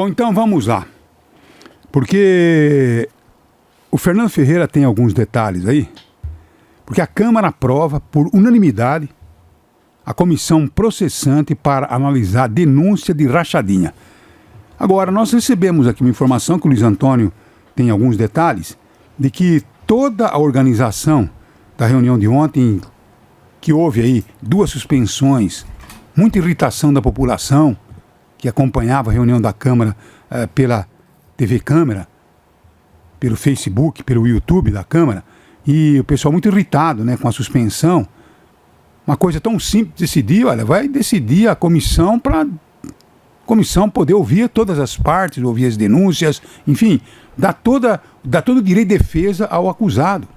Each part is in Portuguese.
Bom, então vamos lá. Porque o Fernando Ferreira tem alguns detalhes aí. Porque a Câmara aprova por unanimidade a comissão processante para analisar a denúncia de rachadinha. Agora, nós recebemos aqui uma informação que o Luiz Antônio tem alguns detalhes, de que toda a organização da reunião de ontem, que houve aí 2 suspensões, muita irritação da população que acompanhava a reunião da Câmara pela TV Câmara, pelo Facebook, pelo YouTube da Câmara, e o pessoal muito irritado, né, com a suspensão. Uma coisa tão simples de decidir, olha, vai decidir a comissão para a comissão poder ouvir todas as partes, ouvir as denúncias, enfim, dá todo o direito de defesa ao acusado.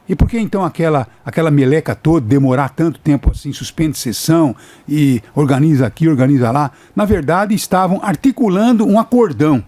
E por que então aquela meleca toda demorar tanto tempo assim, suspende sessão e organiza aqui, organiza lá? Na verdade, estavam articulando um acordão.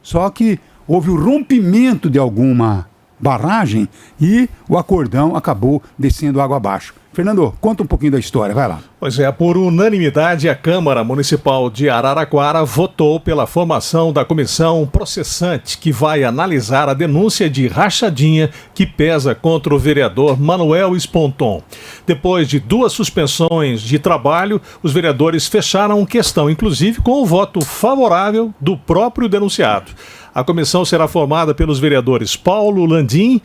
Só que houve o rompimento de alguma barragem e o acordão acabou descendo água abaixo. Fernando, conta um pouquinho da história, vai lá. Pois é, por unanimidade, a Câmara Municipal de Araraquara votou pela formação da comissão processante que vai analisar a denúncia de rachadinha que pesa contra o vereador Manuel Sponton. Depois de 2 suspensões de trabalho, os vereadores fecharam questão, inclusive com o voto favorável do próprio denunciado. A comissão será formada pelos vereadores Paulo Landim,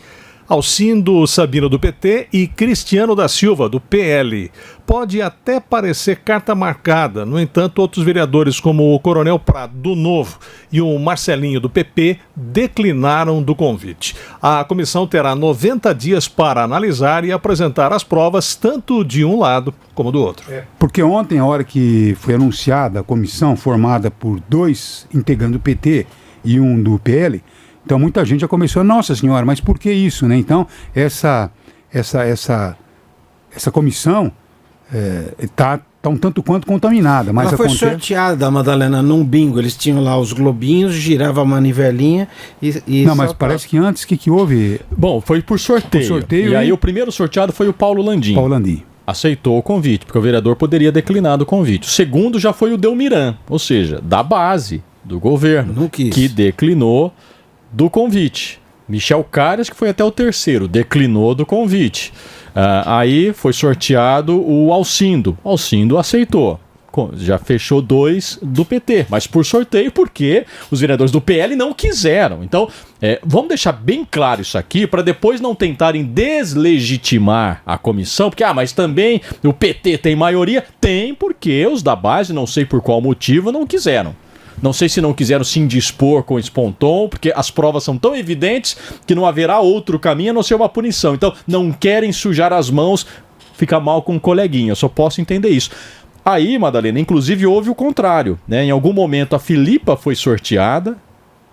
Alcindo Sabino, do PT, e Cristiano da Silva, do PL. Pode até parecer carta marcada, no entanto, outros vereadores, como o Coronel Prado, do Novo, e o Marcelinho, do PP, declinaram do convite. A comissão terá 90 dias para analisar e apresentar as provas, tanto de um lado como do outro. Porque ontem, a hora que foi anunciada a comissão formada por 2 integrantes do PT e um do PL, então muita gente já começou, nossa senhora, mas por que isso, né? Então essa comissão está um tanto quanto contaminada. Mas ela foi sorteada, Madalena, num bingo. Eles tinham lá os globinhos, girava a manivelinha e não, mas parece que antes, o que houve? Bom, foi por sorteio. E aí o primeiro sorteado foi o Paulo Landim. Paulo Landim aceitou o convite, porque o vereador poderia declinar do convite. O segundo já foi o Delmiran, ou seja, da base do governo, que declinou do convite. Michel Caras, que foi até o terceiro, declinou do convite. Aí foi sorteado o Alcindo. Alcindo aceitou. Já fechou 2 do PT, mas por sorteio, porque os vereadores do PL não quiseram. Então, vamos deixar bem claro isso aqui, para depois não tentarem deslegitimar a comissão, porque, mas também o PT tem maioria. Tem, porque os da base, não sei por qual motivo, não quiseram. Não sei se não quiseram se indispor com o Sponton, porque as provas são tão evidentes que não haverá outro caminho a não ser uma punição. Então, não querem sujar as mãos, fica mal com um coleguinha. Eu só posso entender isso. Aí, Madalena, inclusive houve o contrário, né? Em algum momento a Filipa foi sorteada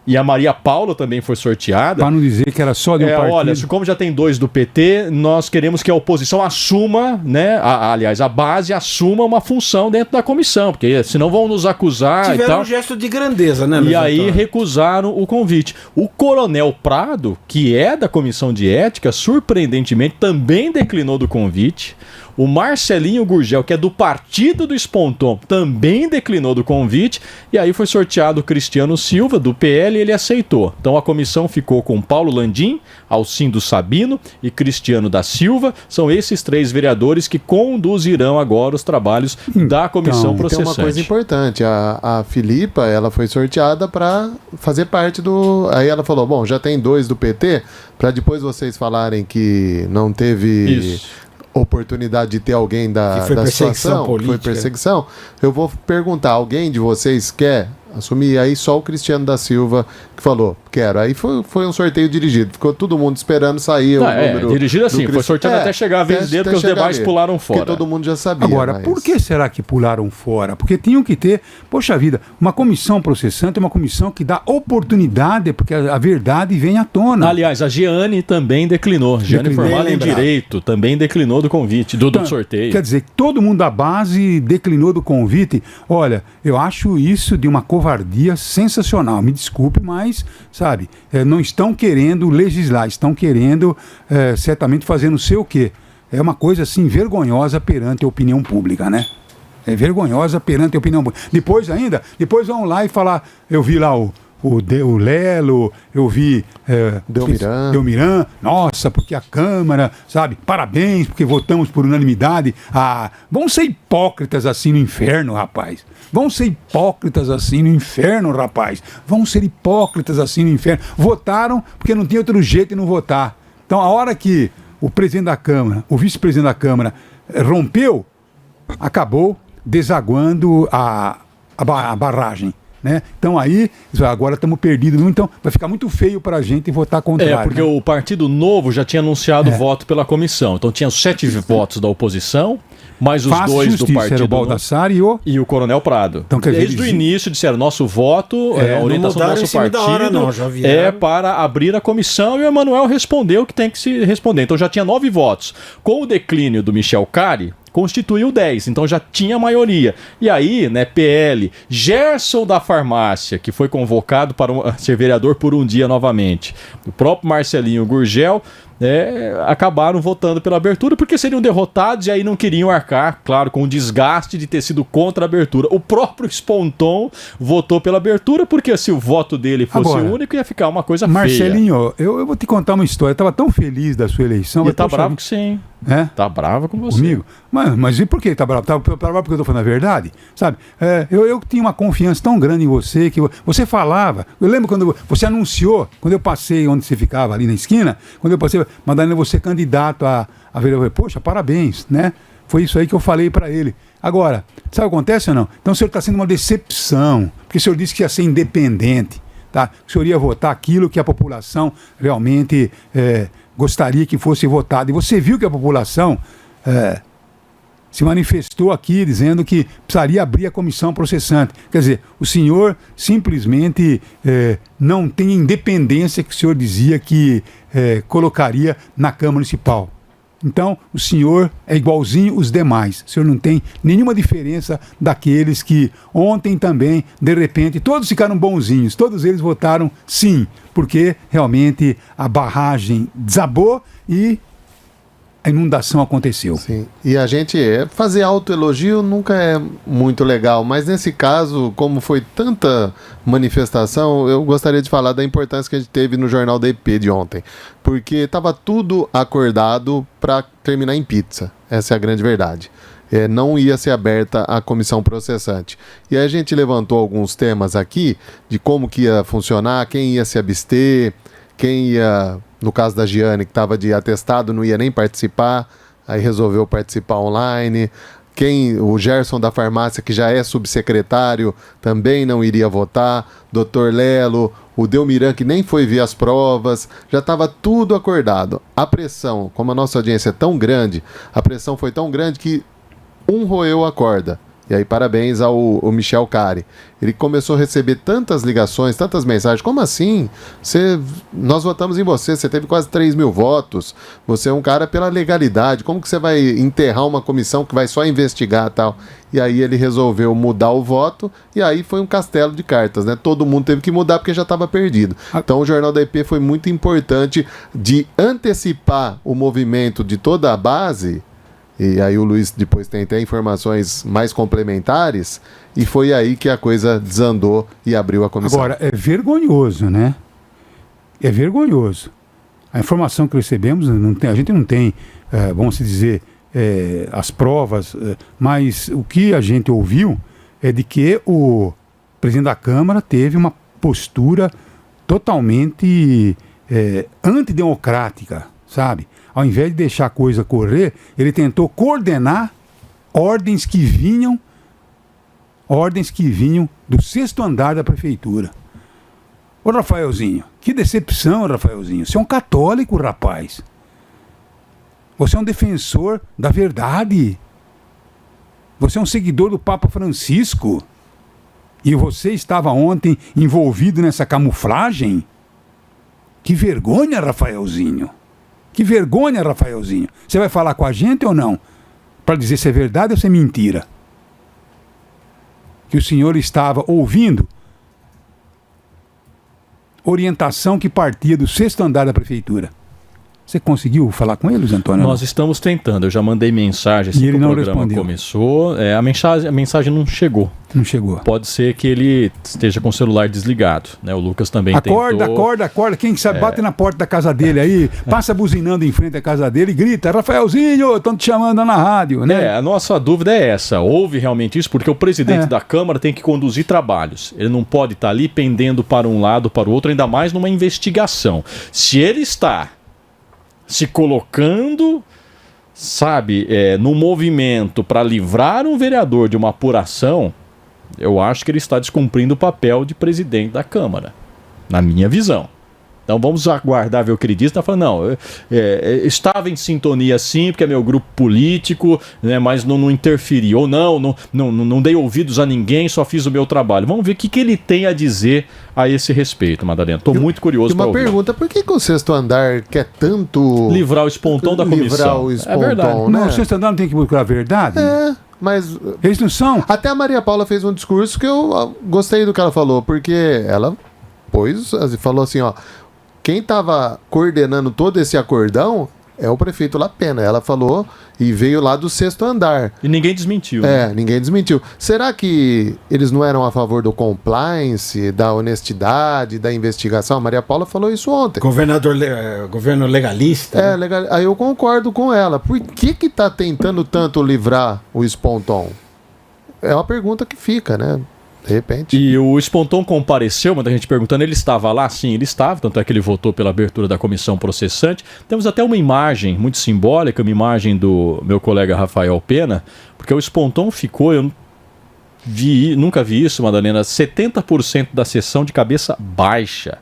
e a Maria Paula também foi sorteada. Para não dizer que era só de um partido. Olha, como já tem 2 do PT, nós queremos que a oposição assuma, né? Aliás, a base assuma uma função dentro da comissão, porque senão vão nos acusar. Tiveram e tal. Um gesto de grandeza, né? E aí recusaram o convite. O Coronel Prado, que é da comissão de ética, surpreendentemente também declinou do convite. O Marcelinho Gurgel, que é do partido do Sponton, também declinou do convite. E aí foi sorteado o Cristiano Silva, do PL, e ele aceitou. Então a comissão ficou com Paulo Landim, Alcindo Sabino e Cristiano da Silva. São esses 3 vereadores que conduzirão agora os trabalhos da comissão processante. Tem uma coisa importante. A Filipa, ela foi sorteada para fazer parte do... Aí ela falou, bom, já tem 2 do PT, para depois vocês falarem que não teve... oportunidade de ter alguém da situação, política. Foi perseguição, eu vou perguntar, alguém de vocês quer assumir? Aí só o Cristiano da Silva que falou, quero. Aí foi um sorteio dirigido, ficou todo mundo esperando sair o número. Dirigido assim, foi sorteado até chegar a vez dele, porque os demais pularam fora. Porque todo mundo já sabia. Agora, por que será que pularam fora? Porque tinham que ter, poxa vida, uma comissão processante é uma comissão que dá oportunidade, porque a verdade vem à tona. Aliás, a Giane também declinou. Giane, formada em Direito, também declinou do convite, do sorteio. Quer dizer, todo mundo da base declinou do convite. Olha, eu acho isso de uma covardia sensacional. Me desculpe, mas, sabe, não estão querendo legislar, estão querendo certamente fazer não sei o quê. É uma coisa assim vergonhosa perante a opinião pública, né? É vergonhosa perante a opinião pública. Depois vão lá e falar, eu vi lá o Lelo, eu vi Delmiran, nossa, porque a Câmara, sabe, parabéns, porque votamos por unanimidade. Vão ser hipócritas assim no inferno, rapaz. Vão ser hipócritas assim no inferno, rapaz. Vão ser hipócritas assim no inferno. Votaram porque não tinha outro jeito de não votar. Então, a hora que o presidente da Câmara, o vice-presidente da Câmara rompeu, acabou desaguando a barragem. Né? Então aí, agora estamos perdidos, então vai ficar muito feio para a gente votar contra. Porque o Partido Novo já tinha anunciado voto pela comissão, então tinha os 7 votos da oposição, mais os Fácil 2 justiça, do Partido era o Baldassar e o Coronel Prado. Então, desde o início disseram, nosso voto, a orientação do nosso partido é para abrir a comissão, e o Emanuel respondeu o que tem que se responder. Então já tinha 9 votos. Com o declínio do Michel Cari, constituiu 10, então já tinha maioria. E aí, né, PL, Gerson da Farmácia, que foi convocado para ser vereador por um dia novamente, o próprio Marcelinho Gurgel, acabaram votando pela abertura porque seriam derrotados e aí não queriam arcar, claro, com o desgaste de ter sido contra a abertura. O próprio Sponton votou pela abertura porque se o voto dele fosse único ia ficar uma coisa Marcelinho, feia. Eu vou te contar uma história. Eu estava tão feliz da sua eleição. E tá bravo que sim. Tá bravo com você. Comigo? Mas e por que tá bravo? Tá bravo porque eu tô falando a verdade? Sabe? Eu tinha uma confiança tão grande em você que você falava. Eu lembro quando você anunciou, quando eu passei onde você ficava, ali na esquina, quando eu passei, Madalena, você é candidato a vereador. Poxa, parabéns, né? Foi isso aí que eu falei para ele. Agora, sabe o que acontece ou não? Então o senhor está sendo uma decepção, porque o senhor disse que ia ser independente, tá? O senhor ia votar aquilo que a população realmente gostaria que fosse votado. E você viu que a população se manifestou aqui dizendo que precisaria abrir a comissão processante. Quer dizer, o senhor simplesmente não tem a independência que o senhor dizia que colocaria na Câmara Municipal. Então, o senhor é igualzinho os demais. O senhor não tem nenhuma diferença daqueles que ontem também, de repente, todos ficaram bonzinhos. Todos eles votaram sim, porque realmente a barragem desabou e a inundação aconteceu. Sim. E a gente fazer autoelogio nunca é muito legal, mas nesse caso, como foi tanta manifestação, eu gostaria de falar da importância que a gente teve no Jornal da EP de ontem, porque estava tudo acordado para terminar em pizza. Essa é a grande verdade. Não ia ser aberta a comissão processante. E aí a gente levantou alguns temas aqui de como que ia funcionar, quem ia se abster, quem ia... No caso da Giane, que estava de atestado, não ia nem participar, aí resolveu participar online. O Gerson da Farmácia, que já é subsecretário, também não iria votar. Dr. Lelo, o Delmiran, que nem foi ver as provas, já estava tudo acordado. A pressão, como a nossa audiência é tão grande, a pressão foi tão grande que roeu a corda. E aí, parabéns ao Michel Cari. Ele começou a receber tantas ligações, tantas mensagens. Como assim? Nós votamos em você, você teve quase 3 mil votos. Você é um cara pela legalidade. Como que você vai enterrar uma comissão que vai só investigar e tal? E aí ele resolveu mudar o voto, e aí foi um castelo de cartas, né? Todo mundo teve que mudar porque já estava perdido. Então o Jornal da EP foi muito importante de antecipar o movimento de toda a base. E aí o Luiz depois tem até informações mais complementares, e foi aí que a coisa desandou e abriu a comissão. Agora, é vergonhoso, né? É vergonhoso. A informação que recebemos, a gente não tem, vamos dizer, as provas, mas o que a gente ouviu é de que o presidente da Câmara teve uma postura totalmente antidemocrática, sabe? Ao invés de deixar a coisa correr, ele tentou coordenar ordens que vinham do 6º andar da prefeitura. Ô, Rafaelzinho, que decepção, Rafaelzinho. Você é um católico, rapaz. Você é um defensor da verdade. Você é um seguidor do Papa Francisco. E você estava ontem envolvido nessa camuflagem? Que vergonha, Rafaelzinho. Que vergonha, Rafaelzinho. Você vai falar com a gente ou não? Para dizer se é verdade ou se é mentira. Que o senhor estava ouvindo orientação que partia do 6º andar da prefeitura. Você conseguiu falar com eles, Antônio? Nós estamos tentando. Eu já mandei mensagem assim que o programa respondeu. Começou. A mensagem não chegou. Não chegou. Pode ser que ele esteja com o celular desligado, né? O Lucas também acorda, tentou. Acorda. Quem sabe bate na porta da casa dele aí, passa buzinando em frente à casa dele e grita: Rafaelzinho, estão te chamando na rádio, né? A nossa dúvida é essa. Houve realmente isso? Porque o presidente da Câmara tem que conduzir trabalhos. Ele não pode estar ali pendendo para um lado, para o outro, ainda mais numa investigação. Se ele está se colocando, sabe, no movimento para livrar um vereador de uma apuração, eu acho que ele está descumprindo o papel de presidente da Câmara, na minha visão. Então vamos aguardar ver o que ele diz. Está falando, não, estava em sintonia sim, porque é meu grupo político, né, mas não interferi. Ou não dei ouvidos a ninguém, só fiz o meu trabalho. Vamos ver o que ele tem a dizer a esse respeito, Madalena. Estou muito curioso para ouvir. Uma pergunta, por que o sexto andar quer tanto... livrar o espontão da comissão? Livrar o espontão, é verdade. né? Não, o sexto andar não tem que procurar a verdade? Mas... Eles não são? Até a Maria Paula fez um discurso que eu gostei do que ela falou, porque ela falou assim, ó, quem estava coordenando todo esse acordão é o prefeito Lapena. Ela falou e veio lá do sexto andar. E ninguém desmentiu. Né? Ninguém desmentiu. Será que eles não eram a favor do compliance, da honestidade, da investigação? A Maria Paula falou isso ontem. Governo legalista. Legal. Aí eu concordo com ela. Por que está tentando tanto livrar o espontão? É uma pergunta que fica, né? De repente. E o espontão compareceu, muita gente perguntando, ele estava lá? Sim, ele estava, tanto é que ele votou pela abertura da comissão processante. Temos até uma imagem muito simbólica, uma imagem do meu colega Rafael Pena, porque o espontão ficou, nunca vi isso, Madalena, 70% da sessão de cabeça baixa.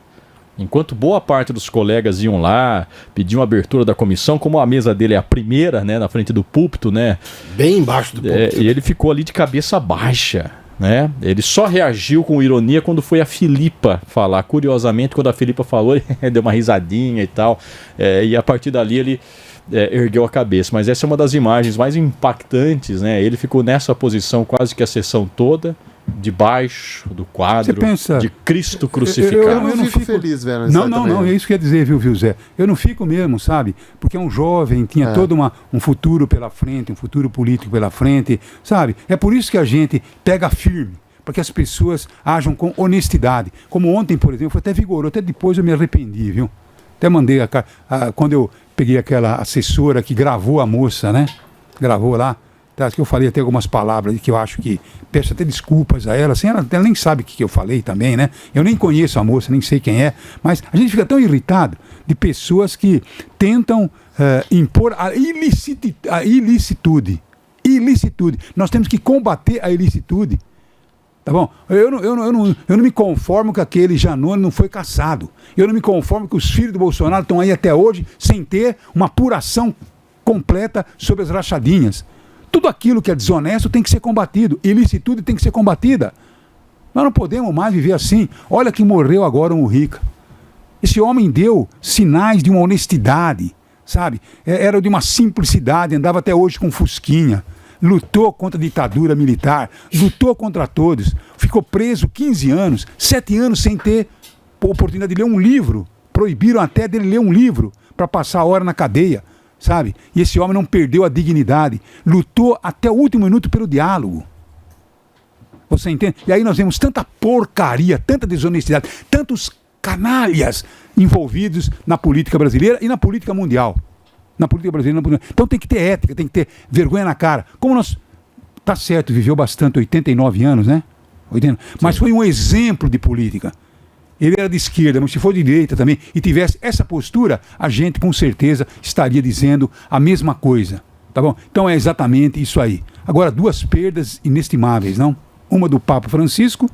Enquanto boa parte dos colegas iam lá, pediam a abertura da comissão, como a mesa dele é a primeira, né, na frente do púlpito, né? Bem embaixo do púlpito. E ele ficou ali de cabeça baixa. Né? Ele só reagiu com ironia quando foi a Filipa falar. Curiosamente, quando a Filipa falou, ele deu uma risadinha e tal. E a partir dali ele ergueu a cabeça. Mas essa é uma das imagens mais impactantes, né? Ele ficou nessa posição quase que a sessão toda, debaixo do quadro de Cristo crucificado. Eu não fico feliz vendo isso. Não, é isso que eu ia dizer, viu, Zé? Eu não fico mesmo, sabe? Porque é um jovem, tinha todo um futuro pela frente, um futuro político pela frente, sabe? É por isso que a gente pega firme, para que as pessoas ajam com honestidade. Como ontem, por exemplo, foi até vigoroso, até depois eu me arrependi, viu? Até mandei, quando eu peguei aquela assessora que gravou a moça, né? Gravou lá. Que eu falei até algumas palavras que eu acho que peço até desculpas a ela, assim, ela nem sabe o que eu falei também, né? Eu nem conheço a moça, nem sei quem é, mas a gente fica tão irritado de pessoas que tentam impor a ilicitude. Nós temos que combater a ilicitude. Tá bom? Eu não me conformo que aquele Janone não foi caçado. Eu não me conformo que os filhos do Bolsonaro estão aí até hoje sem ter uma apuração completa sobre as rachadinhas. Tudo aquilo que é desonesto tem que ser combatido. Ilicitude tem que ser combatida. Nós não podemos mais viver assim. Olha que morreu agora o Mujica. Esse homem deu sinais de uma honestidade, sabe? Era de uma simplicidade, andava até hoje com fusquinha. Lutou contra a ditadura militar, lutou contra todos. Ficou preso 15 anos, 7 anos sem ter oportunidade de ler um livro. Proibiram até dele ler um livro para passar a hora na cadeia. Sabe? E esse homem não perdeu a dignidade. Lutou até o último minuto pelo diálogo. Você entende? E aí nós vemos tanta porcaria, tanta desonestidade, tantos canalhas envolvidos na política brasileira e na política mundial. Na política brasileira. Então tem que ter ética, tem que ter vergonha na cara. Como nós... Tá certo, viveu bastante, 89 anos, né? 80, mas foi um exemplo de política. Ele era de esquerda, mas se for de direita também, e tivesse essa postura, a gente com certeza estaria dizendo a mesma coisa, tá bom? Então é exatamente isso aí. Agora, 2 perdas inestimáveis, não? Uma do Papa Francisco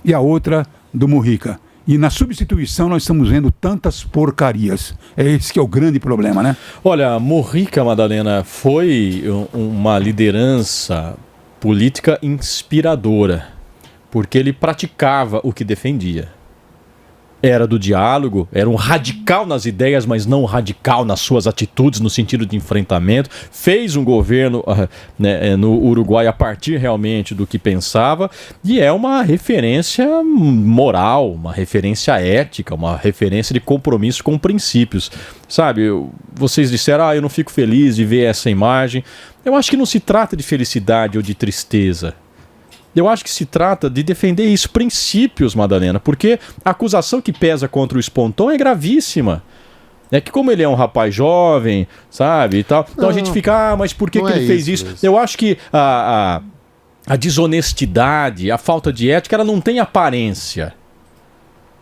e a outra do Mujica. E na substituição nós estamos vendo tantas porcarias. É esse que é o grande problema, né? Olha, Mujica, Madalena, foi uma liderança política inspiradora. Porque ele praticava o que defendia. era do diálogo, era um radical nas ideias, mas não radical nas suas atitudes, no sentido de enfrentamento. Fez um governo no Uruguai a partir realmente do que pensava, e é uma referência moral, uma referência ética, uma referência de compromisso com princípios. Sabe, vocês disseram, eu não fico feliz de ver essa imagem. Eu acho que não se trata de felicidade ou de tristeza. Eu acho que se trata de defender isso, princípios, Madalena, porque a acusação que pesa contra o Sponton é gravíssima. É que como ele é um rapaz jovem, sabe, e tal, então a gente fica, mas por que ele fez isso? Eu acho que a desonestidade, a falta de ética, ela não tem aparência.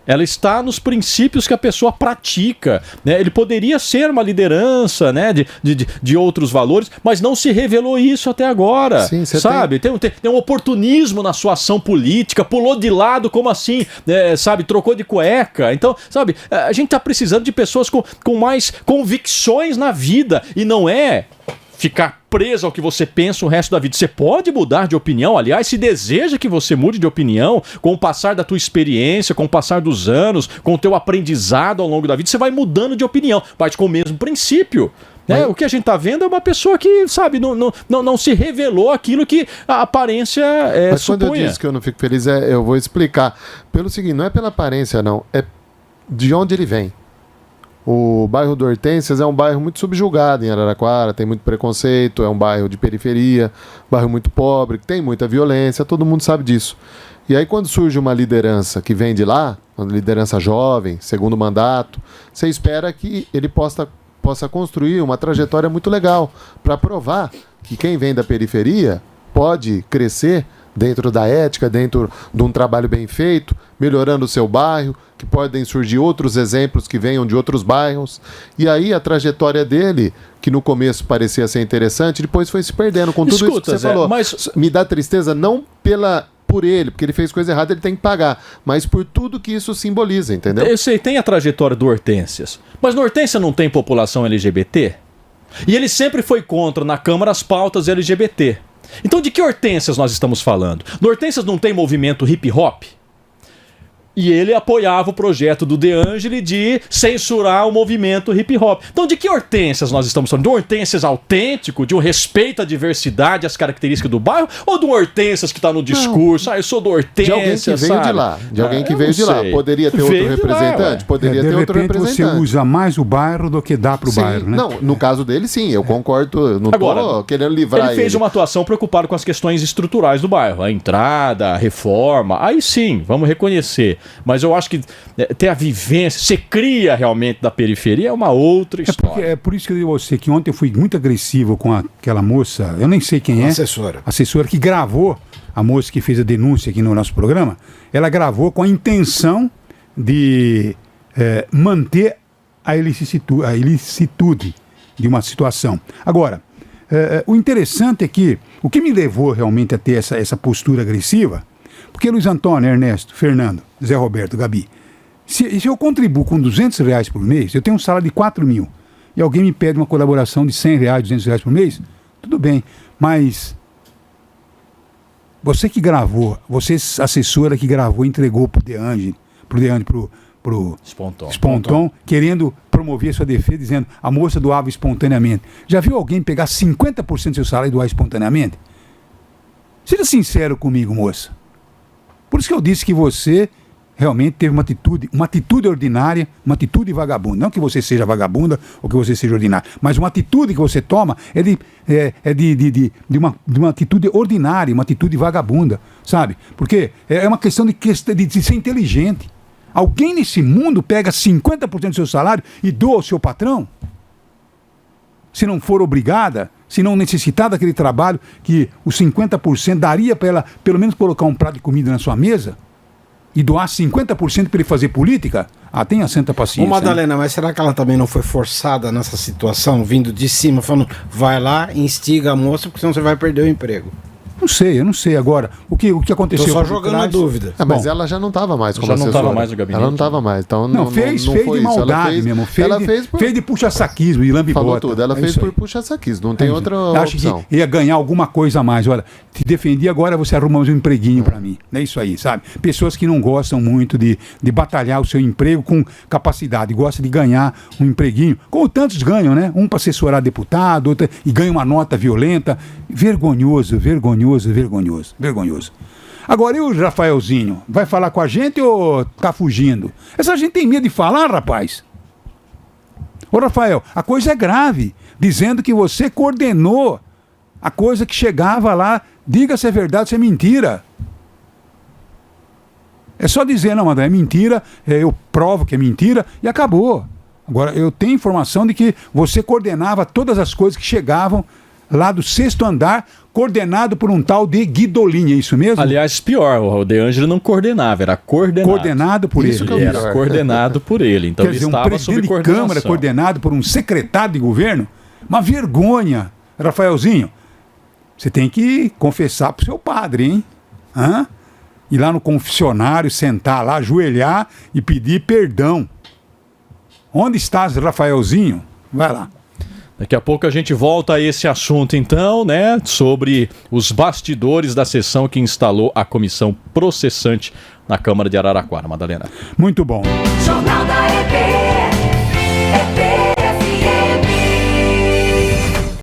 Ela está nos princípios que a pessoa pratica, né? Ele poderia ser uma liderança, né, de outros valores, mas não se revelou isso até agora. Sim, sabe? Tem um oportunismo na sua ação política, pulou de lado, como assim? Sabe? Trocou de cueca. Então, sabe? A gente está precisando de pessoas com mais convicções na vida, e não é ficar preso ao que você pensa o resto da vida. Você pode mudar de opinião, aliás, se deseja que você mude de opinião, com o passar da tua não com o passar dos anos, com o teu aprendizado ao longo da vida, você vai mudando de opinião, mas com o mesmo princípio. Né? O que a gente está vendo é uma pessoa que, sabe, não se revelou aquilo que a aparência mas supunha. Quando eu disse que eu não fico feliz, eu vou explicar. Pelo seguinte, não é pela aparência, não. É de onde ele vem. O bairro do Hortências é um bairro muito subjugado em Araraquara, tem muito preconceito, é um bairro de periferia, bairro muito pobre, tem muita violência, todo mundo sabe disso. E aí quando surge uma liderança que vem de lá, uma liderança jovem, segundo mandato, você espera que ele possa construir uma trajetória muito legal para provar que quem vem da periferia pode crescer dentro da ética, dentro de um trabalho bem feito, melhorando o seu bairro, que podem surgir outros exemplos que venham de outros bairros. E aí a trajetória dele, que no começo parecia ser interessante, depois foi se perdendo com tudo isso que você falou. Mas me dá tristeza não por ele, porque ele fez coisa errada, ele tem que pagar, mas por tudo que isso simboliza, entendeu? Eu sei, tem a trajetória do Hortências, mas no Hortência não tem população LGBT? E ele sempre foi contra, na Câmara, as pautas LGBT. Então de que Hortências nós estamos falando? No Hortências não tem movimento hip hop? E ele apoiava o projeto do De Angeli de censurar o movimento hip hop. Então de que Hortências nós estamos falando? De um Hortências autêntico, de um respeito à diversidade, às características do bairro? Ou de um Hortências que está no discurso? Eu sou do Hortências, de alguém que veio sabe? De lá. De alguém que veio de lá. Poderia ter outro representante? Poderia ter outro representante. Você usa mais o bairro do que dá para o bairro, né? Não, no caso dele, sim. Eu concordo. Não estou querendo livrar ele. Ele fez uma atuação preocupada com as questões estruturais do bairro. A entrada, a reforma. Aí sim, vamos reconhecer. Mas eu acho que ter a vivência, você cria realmente da periferia, é uma outra história. É por isso que eu digo a você que ontem eu fui muito agressivo com aquela moça, eu nem sei quem é. Assessora que gravou, a moça que fez a denúncia aqui no nosso programa, ela gravou com a intenção de manter a ilicitude de uma situação. Agora, o interessante é que o que me levou realmente a ter essa postura agressiva, porque Luiz Antônio, Ernesto, Fernando, Zé Roberto, Gabi, se eu contribuo com R$200 por mês, eu tenho um salário de 4 mil, e alguém me pede uma colaboração de R$100, R$200 por mês, tudo bem, mas você que gravou, você assessora que gravou, entregou pro Sponton, querendo promover sua defesa, dizendo a moça doava espontaneamente. Já viu alguém pegar 50% do seu salário e doar espontaneamente? Seja sincero comigo, moça. Por isso que eu disse que você realmente teve uma atitude ordinária, uma atitude vagabunda. Não que você seja vagabunda ou que você seja ordinária, mas uma atitude que você toma é de uma atitude ordinária, uma atitude vagabunda, sabe? Porque é uma questão de ser inteligente. Alguém nesse mundo pega 50% do seu salário e doa ao seu patrão? Se não for obrigada, se não necessitar daquele trabalho que os 50% daria para ela pelo menos colocar um prato de comida na sua mesa e doar 50% para ele fazer política, tenha santa paciência. Ô Madalena, mas será que ela também não foi forçada nessa situação, vindo de cima, falando, vai lá, instiga a moça, porque senão você vai perder o emprego? Eu não sei agora. O que aconteceu? Estou só jogando a dúvida. Mas ela já não estava mais como já não assessora. estava mais no gabinete. Ela não estava mais. Então não fez foi de isso. maldade mesmo. Fez de puxa-saquismo, de lambibota. Falou tudo. Ela fez por puxa-saquismo. Não tem outra Acho opção. que ia ganhar alguma coisa a mais. Olha, te defendi, agora você arruma um empreguinho para mim. É isso aí, sabe? Pessoas que não gostam muito de batalhar o seu emprego com capacidade, gostam de ganhar um empreguinho, como tantos ganham, né? Um para assessorar deputado, outro, e ganha uma nota violenta. Vergonhoso. Agora, e o Rafaelzinho? Vai falar com a gente ou tá fugindo? Essa gente tem medo de falar, rapaz. Ô, Rafael, a coisa é grave. Dizendo que você coordenou a coisa que chegava lá. Diga se é verdade, se é mentira. É só dizer, não, André, é mentira, eu provo que é mentira e acabou. Agora, eu tenho informação de que você coordenava todas as coisas que chegavam lá do 6º andar, coordenado por um tal de Guidolin, é isso mesmo? Aliás, pior, o De Angeli não coordenava, era coordenado. Coordenado por Isso ele. que é o Era coordenado por ele, então Quer ele dizer, um estava sob presidente de coordenação. Câmara coordenado por um secretário de governo? Uma vergonha. Rafaelzinho, você tem que confessar pro seu padre, hein? Hã? Ir lá no confessionário, sentar lá, ajoelhar e pedir perdão. Onde estás, Rafaelzinho? Vai lá. Daqui a pouco a gente volta a esse assunto, então, né? Sobre os bastidores da sessão que instalou a comissão processante na Câmara de Araraquara, Madalena. Muito bom. Jornal da EBM.